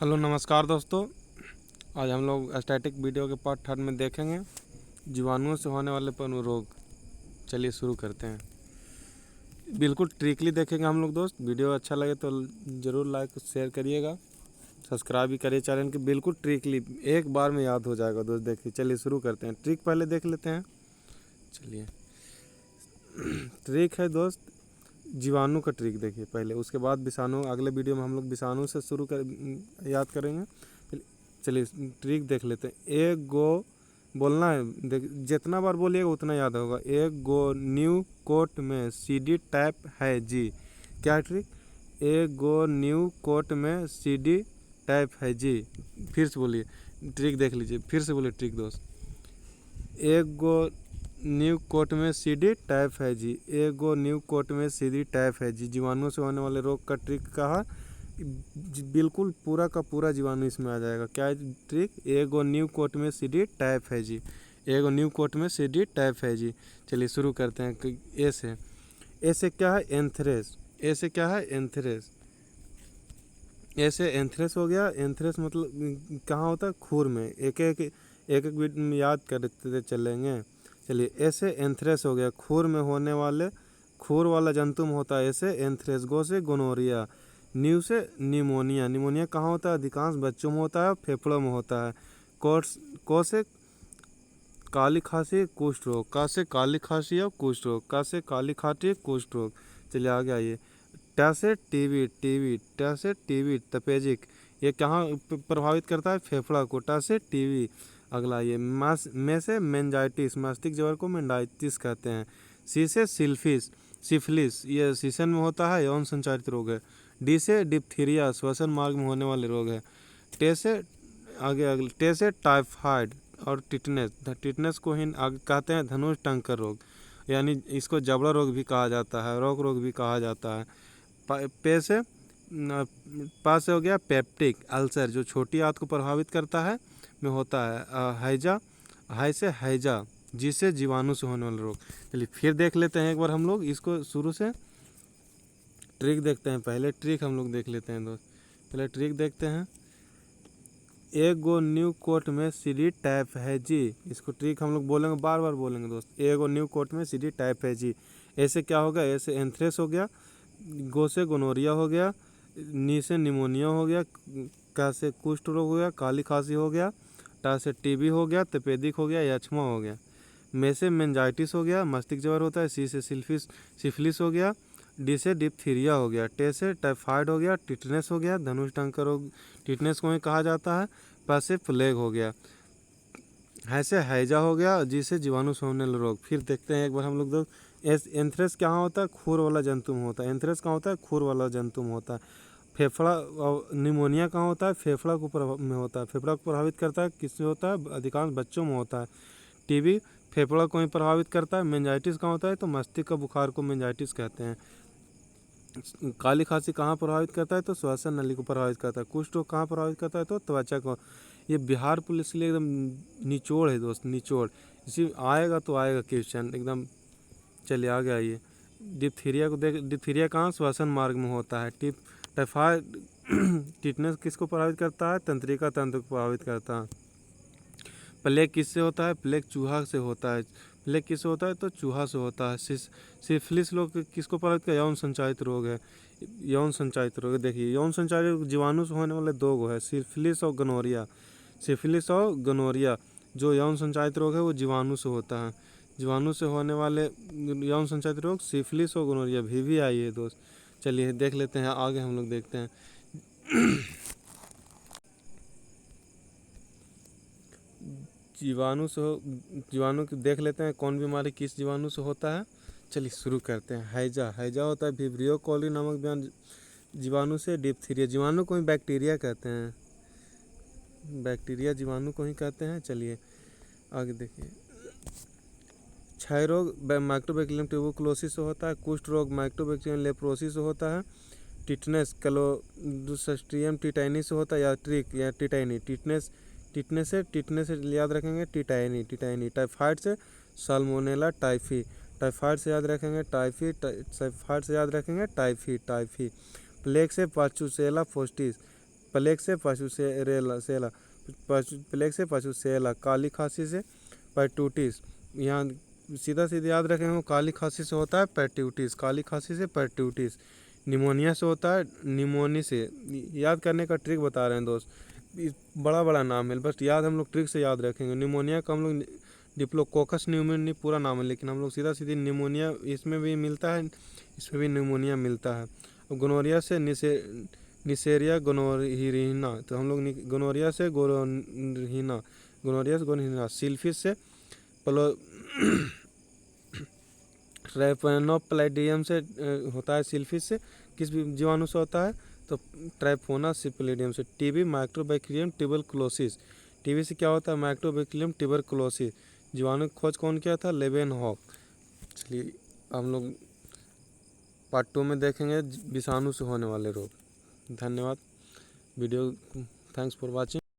Hello नमस्कार दोस्तों। आज हम लोग स्टैटिक वीडियो के पार्ट 3 में देखेंगे जीवाणुओं से होने वाले पनू रोग। चलिए शुरू करते हैं। बिल्कुल ट्रिकली देखेंगे हम लोग दोस्त। वीडियो अच्छा लगे तो ज़रूर लाइक शेयर करिएगा, सब्सक्राइब भी करिए चैनल के। बिल्कुल ट्रिकली एक बार में याद हो जाएगा दोस्त। देखिए चलिए शुरू करते हैं। ट्रिक पहले देख लेते हैं। चलिए ट्रिक है दोस्त जीवाणु का ट्रिक देखिए पहले, उसके बाद विषाणु। अगले वीडियो में हम लोग विषाणु से शुरू कर याद करेंगे। चलिए ट्रिक देख लेते हैं। एक गो बोलना है, देख जितना बार बोलिएगा उतना याद होगा। एक गो न्यू कोट में सीडी टैप है जी। क्या ट्रिक? एक गो न्यू कोट में सीडी टैप है जी। फिर से बोलिए, ट्रिक देख लीजिए, फिर से बोलिए ट्रिक दोस्त। एक गो न्यू कोट में सीडी टैप है जी। एक गो न्यू कोट में सीडी टैप है जी। जीवाणुओं से होने वाले रोग का ट्रिक कहा। बिल्कुल पूरा का पूरा जीवाणु इसमें आ जाएगा। क्या है ट्रिक? एक गो न्यू कोट में सीडी टैप है जी। एक गो न्यू कोट में सीडी टैप है जी। चलिए शुरू करते हैं। ए से, ए से क्या है? एंथ्रेस। ए से क्या है? एंथ्रेस। ए से एंथ्रेस हो गया। एंथ्रेस मतलब कहाँ होता है? खूर में। एक एक मिनट याद करते चलेंगे। चलिए ऐसे एंथ्रेस हो गया, खूर में होने वाले, खूर वाला जंतु में होता है ऐसे एंथ्रेस। गो से गोनोरिया। न्यू से निमोनिया। निमोनिया कहाँ होता है? अधिकांश बच्चों में होता है, फेफड़ों में होता है। को से काली खांसी कुष्ठ रोग। का से काली खांसी और कुष्ठ रोग। का से काली खांसी कुष्ठ रोग। चलिए आगे आइए। टा से टीबी। टीबी। टा से टीबी तपेजिक। ये कहाँ प्रभावित करता है? फेफड़ा को। टा से टीबी। अगला ये में से मेंजाइटिस। मस्तिष्क ज्वर को मेंजाइटिस कहते हैं। सी से सिल्फिस सिफिलिस। ये सीसन में होता है, यौन संचारित रोग है। डी से डिप्थीरिया, श्वसन मार्ग में होने वाले रोग है। टे से आगे अगले टे से टाइफाइड और टिटनेस। टिटनेस को ही आगे कहते हैं धनुष टंकर रोग, यानी इसको जबड़ा रोग भी कहा जाता है, रोग भी कहा जाता है। पे से पास से हो गया पेप्टिक अल्सर, जो छोटी आंत को प्रभावित करता है, में होता है। हैजा। हाई से हैजा, जिससे जीवाणु से होने वाला रोग। चलिए फिर देख लेते हैं एक बार हम लोग इसको शुरू से। ट्रिक देखते हैं पहले। ट्रिक हम लोग देख लेते हैं दोस्त। पहले ट्रिक देखते हैं। एक गो न्यू कोट में सीडी टैप है जी। इसको ट्रिक हम लोग बोलेंगे, बार बार बोलेंगे दोस्त। एक गो न्यू कोट में सीडी टैप है जी। ऐसे क्या हो गया? ऐसे एंथ्रेस हो गया। गो से गोनोरिया हो गया। नी से निमोनिया हो गया। का से कुष्ठ रोग हो गया। काली खांसी हो गया। टा से टीबी हो गया। तपेदिक हो गया। यक्ष्मा हो गया। में से मेंजाइटिस हो गया, मस्तिष्क ज्वर होता है। सी से सिफिलिस हो गया। डी से डिप्थीरिया हो गया। टे से टाइफाइड हो गया। टिटनेस हो गया, धनुष टंकर रोग, टिटनेस को ही कहा जाता है। पा से प्लेग हो गया। ऐसे हैजा हो गया, जिसे जीवाणु से होने वाला रोग। फिर देखते हैं एक बार हम लोग दो। एंथ्रेस कहाँ होता है? खूर वाला जंतु में होता है। एंथ्रेस कहाँ होता है? खूर वाला जंतु में होता है। फेफड़ा। निमोनिया कहाँ होता है? फेफड़ा को में होता है। फेफड़ा को प्रभावित करता है, किससे होता है? अधिकांश बच्चों में होता है। टीबी फेफड़ा को ही प्रभावित करता है। मेंजाइटिस कहाँ होता है? तो मस्तिष्क का बुखार को मेंजाइटिस कहते हैं। काली खांसी कहाँ प्रभावित करता है? तो श्वसन नली को प्रभावित करता है। कुष्ठ रोग कहाँ प्रभावित करता है? तो त्वचा को। ये बिहार पुलिस के लिए एकदम निचोड़ है दोस्त, निचोड़। इसी आएगा तो आएगा क्वेश्चन एकदम। चलिए आगे आइए। डिप्थीरिया को देख। डिप्थीरिया कहाँ? श्वसन मार्ग में होता है। टाइफाइड टिटनेस किसको प्रभावित करता है? तंत्रिका तंत्र को प्रभावित करता है। प्लेग किससे होता है? प्लेग चूहा से होता है। प्लेग किससे होता है? तो चूहा से होता है। सिफिलिस लोग किसको प्रभावित कर? यौन संचारित रोग है। यौन संचारित रोग देखिए, यौन संचारित जीवाणु से होने वाले दो गो है, सिफिलिस और गनोरिया। सिफिलिस और गनोरिया जो यौन संचारित रोग है वो जीवाणु से होता है। जीवाणु से होने वाले यौन संचारित रोग सिफिलिस और गनोरिया भी आई है दोस्त। चलिए देख लेते हैं आगे हम लोग देखते हैं। जीवाणु से जीवाणु की देख लेते हैं कौन बीमारी किस जीवाणु से होता है। चलिए शुरू करते हैं। हैजा। हैजा होता है विब्रियो कॉली नामक जीवाणु से। डिप्थीरिया जीवाणु को ही बैक्टीरिया कहते हैं। बैक्टीरिया जीवाणु को ही कहते हैं। चलिए आगे देखिए। क्षय रोग माइक्रोबैक्टीरियम ट्यूबरकुलोसिस से होता है। कुष्ठ रोग माइक्रोबैक्टीरियम लेप्रोसिस से होता है। टिटनेस क्लोस्ट्रिडियम टिटाइनी से होता है, या ट्रिक या टिटाइनी। टिटनेस से याद रखेंगे टिटाइनी। टिटाइनी। टाइफाइड से साल्मोनेला टाइफी। टाइफाइड से याद रखेंगे टाइफी। टाइफाइड से याद रखेंगे टाइफी। प्लेग से पाचुसेला फोस्टिस। प्लेग से पशु से सेला, प्लेग से पशु सेला, काली खांसी से पेट्यूटिस। यहाँ सीधा सीधा याद रखेंगे, काली खांसी से होता है पेट्यूटिस, काली खांसी से पेट्यूटिस। निमोनिया से होता है निमोनी से। याद करने का ट्रिक बता रहे हैं दोस्त, बड़ा बड़ा नाम है, बस याद हम लोग ट्रिक से याद रखेंगे। निमोनिया का हम लोग डिप्लोकोकस न्यूमोनी पूरा नाम है, लेकिन हम लोग सीधा सीधी निमोनिया इसमें भी मिलता है, इसमें भी निमोनिया मिलता है। गोनोरिया से निसेरिया गोनोरहीना, तो हम लोग गोनोरिया से गोनोरहीना, गोनोरिया से गोनोरहीना। सिल्फिस से ट्राइफेनोप्लाइडियम से होता है। सिल्फिस से किस जीवाणु से होता है, तो ट्राइफोना सिप्लिडियम से। टीबी माइक्रोबैक्टीरियम ट्यूबरकुलोसिस, टीबी से क्या होता है माइक्रोबैक्टीरियम ट्यूबरकुलोसिस। जीवाणु की खोज कौन किया था, लेवेनहॉक। चलिए हम लोग पार्ट 2 में देखेंगे विषाणु से होने वाले रोग। धन्यवाद। Video thanks for watching.